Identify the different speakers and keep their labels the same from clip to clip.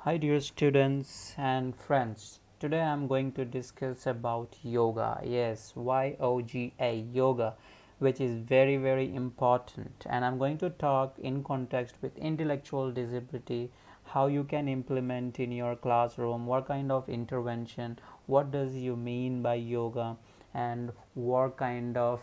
Speaker 1: Hi dear students and friends. Today I am going to discuss about yoga. Yes, YOGA, yoga, which is very important, and I'm going to talk in context with intellectual disability, how you can implement in your classroom, what kind of intervention, what does you mean by yoga, and what kind of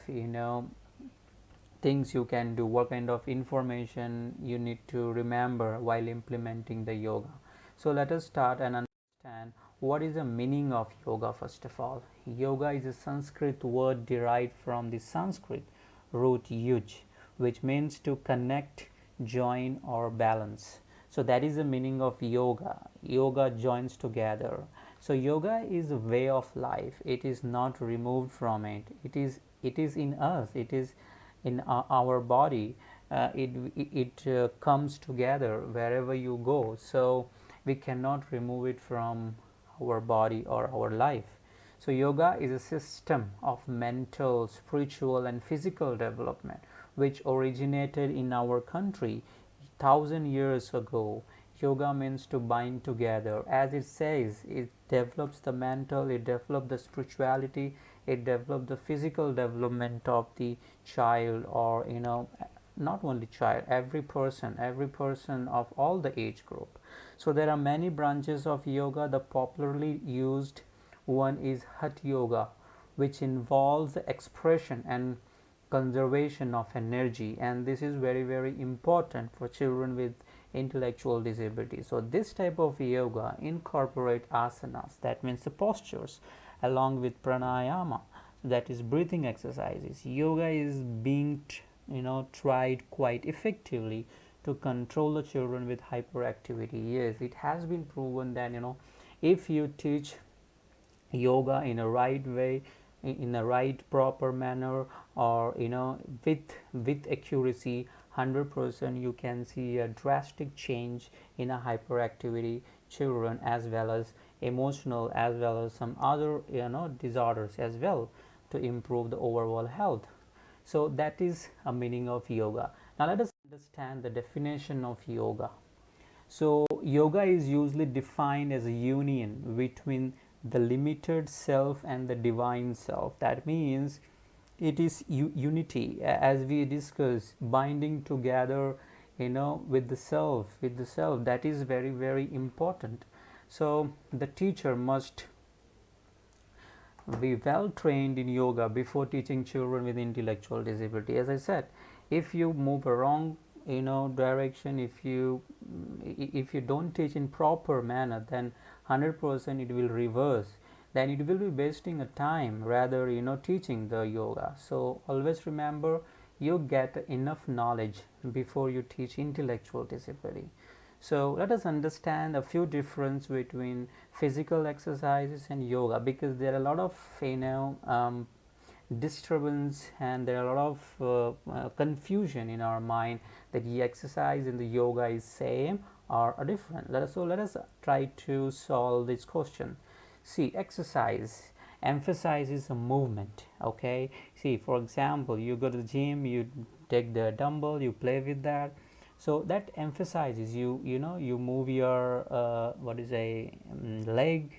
Speaker 1: things you can do, what kind of information you need to remember while implementing the yoga. So let us start and understand what is the meaning of yoga. First of all, yoga is a Sanskrit word derived from the Sanskrit root yuj, which means to connect, join, or balance. So that is the meaning of yoga. Yoga joins together. So yoga is a way of life. It is not removed from it. It is in us. It is in our body. It comes together wherever you go. So we cannot remove it from our body or our life. So yoga is a system of mental, spiritual, and physical development which originated in our country 1,000 years ago. Yoga means to bind together. As it says, it develops the mental, it develops the spirituality, it develops the physical development of the child, or not only child, every person of all the age group. So there are many branches of yoga. The popularly used one is Hatha Yoga, which involves the expression and conservation of energy, and this is very important for children with intellectual disability. So this type of yoga incorporate asanas, that means the postures, along with pranayama, that is breathing exercises. Yoga is being tried quite effectively to control the children with hyperactivity. Yes, it has been proven that if you teach yoga in a right way, in a right proper manner, or with accuracy, 100% you can see a drastic change in a hyperactivity children, as well as emotional, as well as some other disorders as well, to improve the overall health. So that is a meaning of yoga. Now let us understand the definition of yoga. So, yoga is usually defined as a union between the limited self and the divine self. That means it is unity, as we discussed, binding together, with the self. That is very important. So, the teacher must be well trained in yoga before teaching children with intellectual disability. As I said, if you move a wrong direction, if you don't teach in proper manner, then 100% it will reverse. Then it will be wasting a time rather teaching the yoga. So always remember, you get enough knowledge before you teach intellectual disability. So let us understand a few difference between physical exercises and yoga, because there are a lot of disturbance, and there are a lot of confusion in our mind that the exercise and the yoga is same or different. Let us try to solve this question. See, exercise emphasizes a movement. Okay, see, for example, you go to the gym, you take the dumbbell, you play with that. So that emphasizes, you move your what is a leg,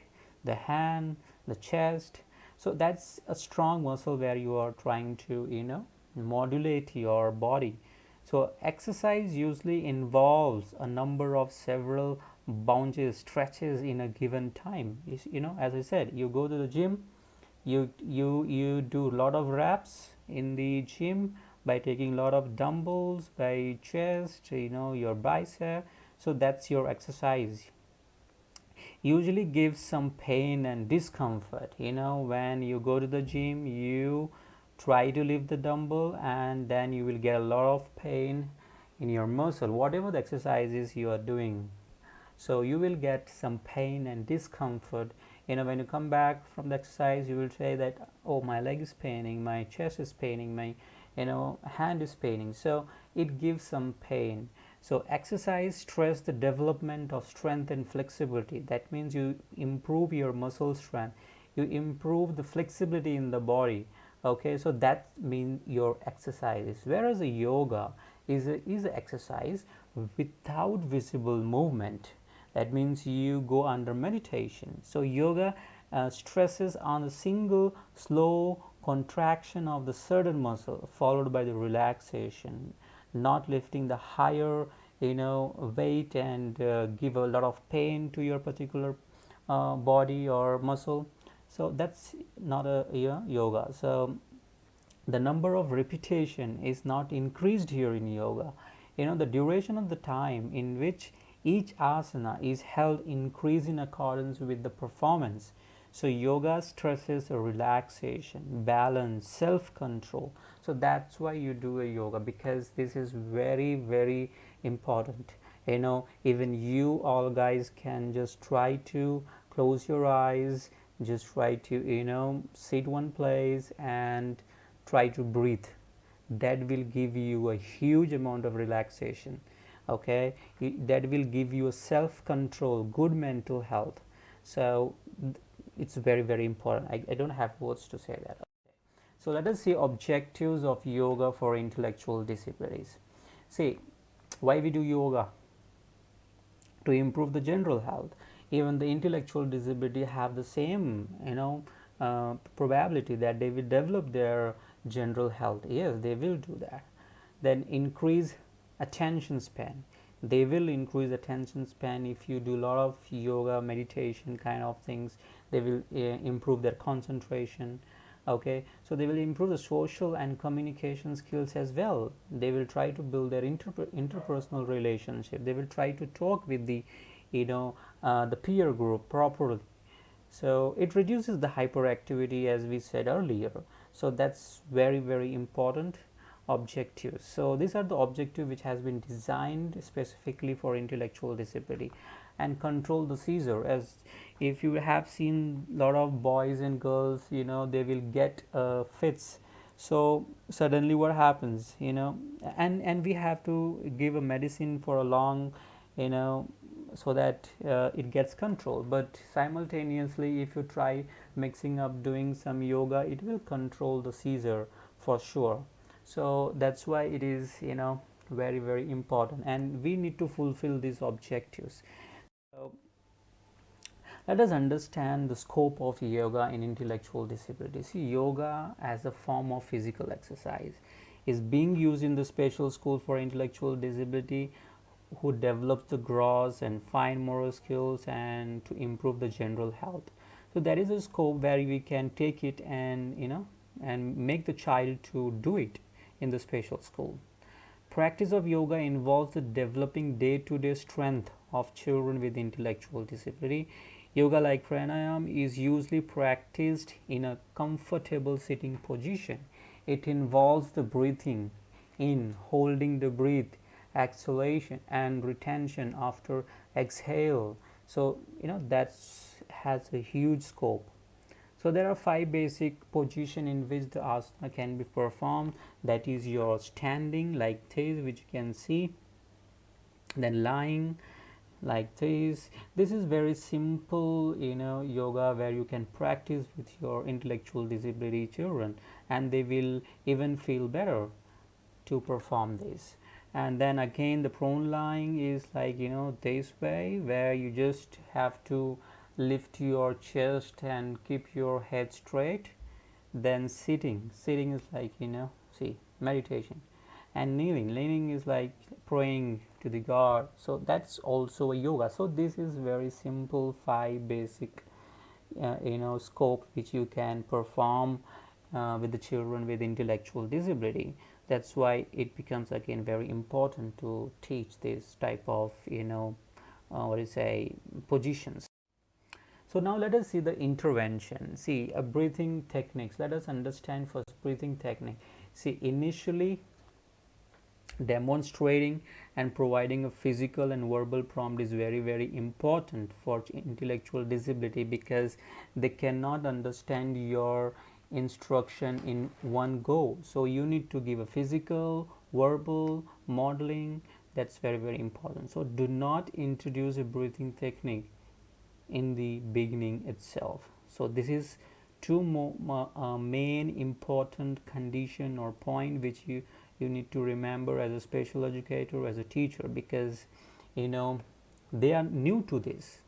Speaker 1: the hand, the chest. So that's a strong muscle where you are trying to modulate your body. So exercise usually involves a number of several bounces, stretches in a given time. As I said, you go to the gym, you do a lot of reps in the gym by taking a lot of dumbbells, by chest, your bicep. So that's your exercise. Usually gives some pain and discomfort. When you go to the gym, you try to lift the dumbbell, and then you will get a lot of pain in your muscle, whatever the exercises you are doing. So you will get some pain and discomfort. When you come back from the exercise, you will say that, oh, my leg is paining, my chest is paining, my hand is paining. So it gives some pain. So exercise stress the development of strength and flexibility. That means you improve your muscle strength, you improve the flexibility in the body. Okay, so that means your exercise. Whereas a yoga is a exercise without visible movement. That means you go under meditation. So yoga stresses on a single slow contraction of the certain muscle followed by the relaxation, not lifting the higher weight and give a lot of pain to your particular body or muscle. So that's not a yoga. So the number of repetition is not increased here in yoga. The duration of the time in which each asana is held increase in accordance with the performance. So yoga stresses relaxation, balance, self control. So that's why you do a yoga, because this is very very important. Even you all guys can just try to close your eyes, just try to sit one place and try to breathe. That will give you a huge amount of relaxation. Okay, that will give you a self control, good mental health. So it's very very important. I don't have words to say that. So let us see objectives of yoga for intellectual disabilities. See, why we do yoga? To improve the general health. Even the intellectual disability have the same probability that they will develop their general health. Yes, they will do that. Then increase attention span. They will increase attention span if you do a lot of yoga, meditation kind of things. They will improve their concentration. Okay, so they will improve the social and communication skills as well. They will try to build their interpersonal relationship. They will try to talk with the the peer group properly. So it reduces the hyperactivity, as we said earlier. So that's very very important objectives. So these are the objectives which has been designed specifically for intellectual disability. And control the seizure. As if you have seen a lot of boys and girls, they will get fits. So suddenly what happens, and we have to give a medicine for a long, so that it gets controlled. But simultaneously, if you try mixing up doing some yoga, it will control the seizure for sure. So that's why it is very very important, and we need to fulfill these objectives. So let us understand the scope of yoga in intellectual disability. See, yoga as a form of physical exercise is being used in the special school for intellectual disability who develop the gross and fine motor skills and to improve the general health. So that is a scope where we can take it and and make the child to do it in the special school. Practice of yoga involves the developing day-to-day strength of children with intellectual disability. Yoga, like pranayama, is usually practiced in a comfortable sitting position. It involves the breathing in, holding the breath, exhalation and retention after exhale. So that has a huge scope. So there are 5 basic positions in which the asana can be performed. That is your standing like this, which you can see, then lying like this. This is very simple yoga where you can practice with your intellectual disability children, and they will even feel better to perform this. And then again, the prone lying is like this way, where you just have to lift your chest and keep your head straight. Then sitting is like see, meditation. And kneeling is like praying to the god. So that's also a yoga. So this is very simple 5 basic scope which you can perform with the children with intellectual disability. That's why it becomes again very important to teach this type of what do you say, positions. So now let us see the intervention. See, a breathing techniques. Let us understand first breathing technique. See, initially demonstrating and providing a physical and verbal prompt is very very important for intellectual disability, because they cannot understand your instruction in one go. So you need to give a physical, verbal, modeling. That's very very important. So do not introduce a breathing technique in the beginning itself. So this is two main important condition or point which you need to remember as a special educator, as a teacher, because they are new to this.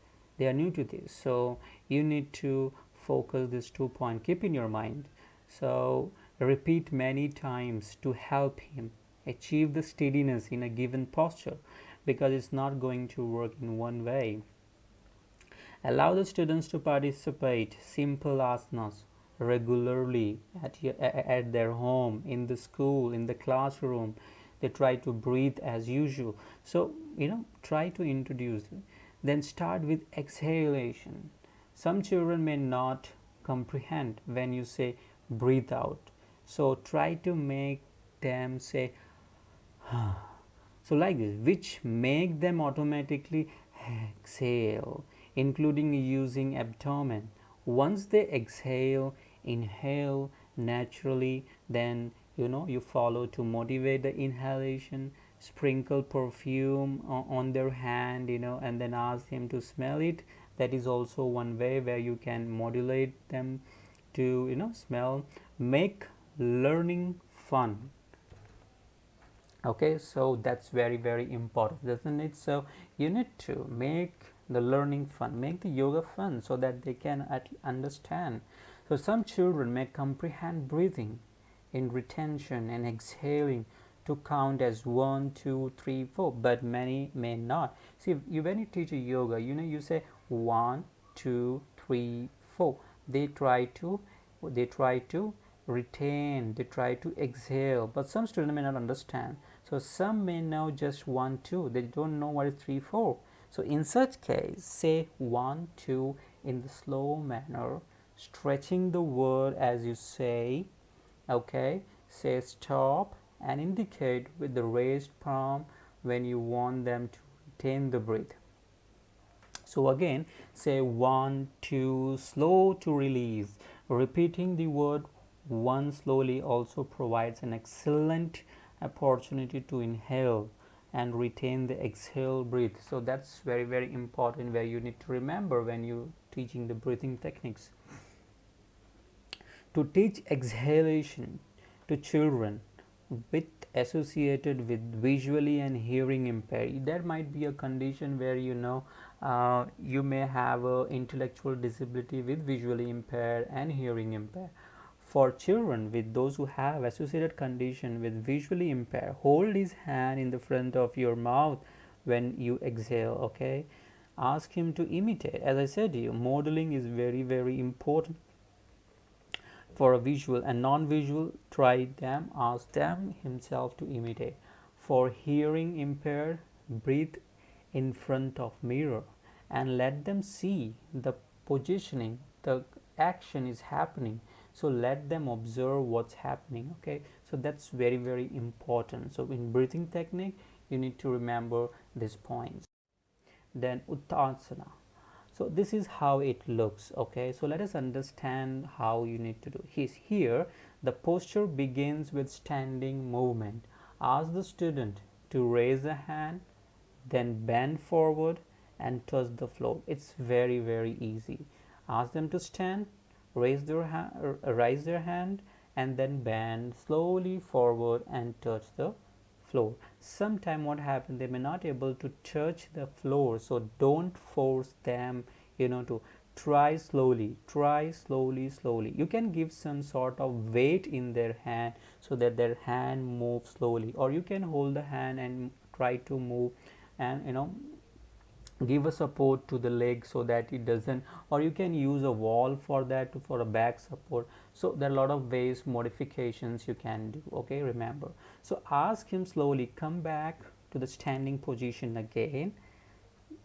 Speaker 1: So you need to focus this 2 point, keep in your mind. So repeat many times to help him achieve the steadiness in a given posture, because it's not going to work in one way. Allow the students to participate simple asanas regularly at their home, in the school, in the classroom. They try to breathe as usual. So, try to introduce it. Then start with exhalation. Some children may not comprehend when you say breathe out. So, try to make them say so like this, which make them automatically exhale, including using abdomen. Once they exhale, inhale naturally, then you follow to motivate the inhalation, sprinkle perfume on their hand, and then ask them to smell it. That is also one way where you can modulate them to smell. Make learning fun. Okay, so that's very, very important, isn't it? So you need to make the learning fun, make the yoga fun, so that they can understand. So some children may comprehend breathing in retention and exhaling to count as 1, 2, 3, 4, but many may not. See, when you teach a yoga, you say 1, 2, 3, 4. They try to retain, they try to exhale, but some students may not understand. So some may know just 1, 2, they don't know what is 3, 4. So in such case, say 1, 2 in the slow manner, stretching the word as you say. Okay, say stop and indicate with the raised palm when you want them to retain the breath. So again, say 1, 2, slow to release. Repeating the word 1 slowly also provides an excellent opportunity to inhale and retain the exhale breath. So that's very, very important, where you need to remember when you teaching the breathing techniques. To teach exhalation to children with associated with visually and hearing impaired, there might be a condition where you may have a intellectual disability with visually impaired and hearing impaired. For children with those who have associated condition with visually impaired, hold his hand in the front of your mouth when you exhale. Okay, ask him to imitate. As I said to you, modeling is very, very important for a visual and non-visual. Try them, ask them himself to imitate. For hearing impaired, breathe in front of mirror and let them see the positioning, the action is happening. So let them observe what's happening. Okay, so that's very, very important. So in breathing technique, you need to remember these points. Then Uttanasana. So this is how it looks. Okay, so let us understand how you need to do. Here the posture begins with standing movement. Ask the student to raise a hand, then bend forward and touch the floor. It's very, very easy. Ask them to stand, raise their hand, and then bend slowly forward and touch the floor. Sometime what happens, they may not able to touch the floor, so don't force them to try slowly. You can give some sort of weight in their hand so that their hand moves slowly, or you can hold the hand and try to move and give a support to the leg so that it doesn't, or you can use a wall for that, for a back support. So there are a lot of ways, modifications you can do. Okay, remember. So ask him slowly, come back to the standing position again.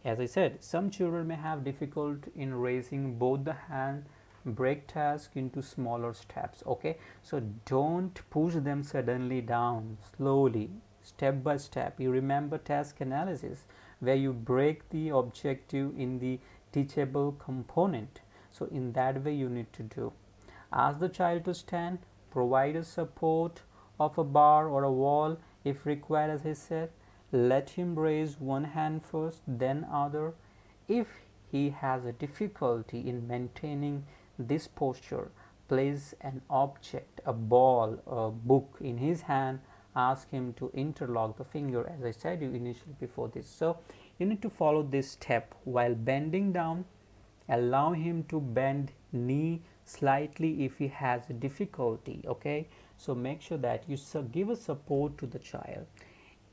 Speaker 1: As I said, some children may have difficulty in raising both the hand. Break task into smaller steps. Okay, so don't push them suddenly down. Slowly, step by step. You remember task analysis, where you break the objective in the teachable component. So in that way you need to do. Ask the child to stand, provide a support of a bar or a wall if required. As I said, let him raise one hand first, then other. If he has a difficulty in maintaining this posture, place an object, a ball, a book in his hand. Ask him to interlock the finger, as I said you initially before this. So you need to follow this step. While bending down, allow him to bend knee slightly if he has difficulty. Okay, so make sure that you give a support to the child,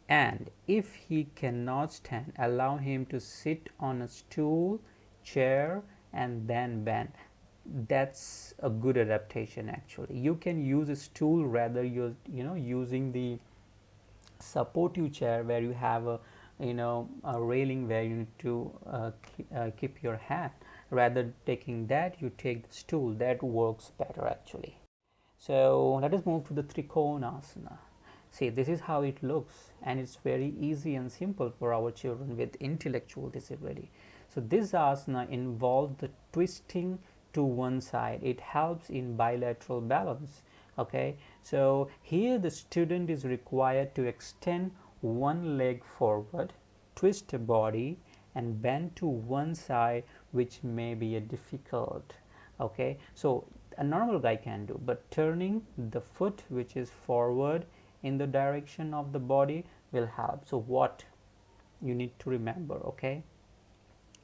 Speaker 1: and if he cannot stand, allow him to sit on a stool, chair, and then bend. That's a good adaptation. Actually, you can use a stool rather using the supportive chair where you have a railing where you need to keep your hand. Rather taking that, you take the stool. That works better actually. So let us move to the Trikonasana. See, this is how it looks, and it's very easy and simple for our children with intellectual disability. So this asana involves the twisting to one side. It helps in bilateral balance. Okay, so here the student is required to extend one leg forward, twist the body, and bend to one side, which may be a difficult. Okay, so a normal guy can do, but turning the foot which is forward in the direction of the body will help. So what you need to remember, okay,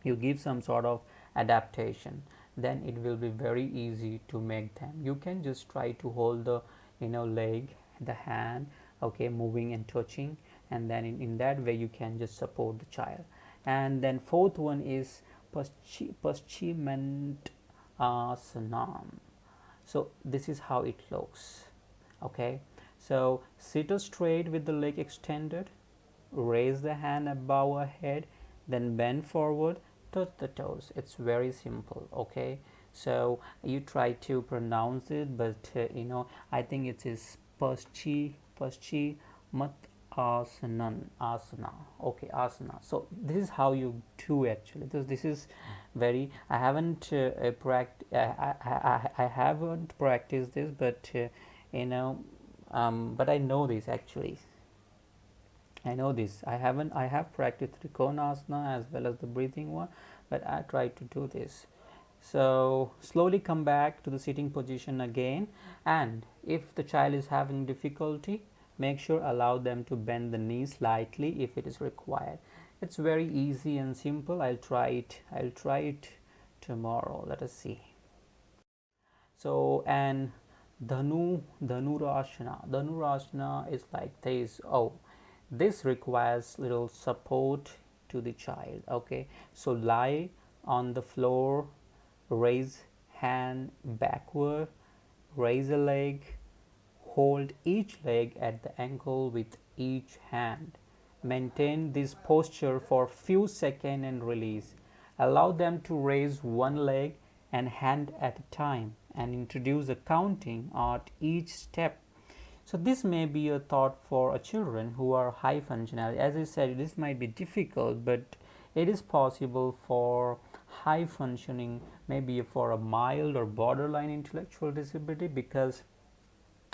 Speaker 1: you give some sort of adaptation, then it will be very easy to make them. You can just try to hold the leg, the hand, okay, moving and touching, and then in that way you can just support the child. And then fourth one is Paschimant Asanam. So this is how it looks. Okay, so sit up straight with the leg extended, raise the hand above our head, then bend forward, touch the toes. It's very simple. Okay, so you try to pronounce it, but I think it is Paschimant asana. Okay, asana. So this is how you do actually. This is very. I haven't I haven't practiced this, but but I know this actually. I know this. I have practiced Trikonasana as well as the breathing one, but I try to do this. So slowly come back to the sitting position again, and if the child is having difficulty, make sure allow them to bend the knee slightly if it is required. It's very easy and simple. I'll try it tomorrow. Let us see. So, and Dhanurasana is like this. Oh, this requires little support to the child. Okay, so lie on the floor, raise hand backward, raise a leg, hold each leg at the ankle with each hand. Maintain this posture for few seconds and release. Allow them to raise one leg and hand at a time, and introduce a counting at each step. So this may be a thought for children who are high functionality. As I said, this might be difficult, but it is possible for high functioning, maybe for a mild or borderline intellectual disability, because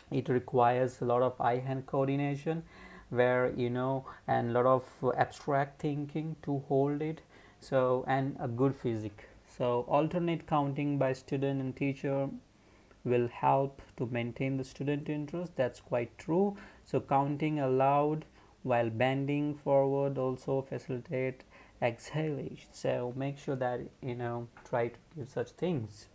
Speaker 1: it requires a lot of eye-hand coordination, where and a lot of abstract thinking to hold it. So, and a good physics. So alternate counting by student and teacher will help to maintain the student interest. That's quite true. So counting aloud while bending forward also facilitate exhalation. So make sure that try to give such things.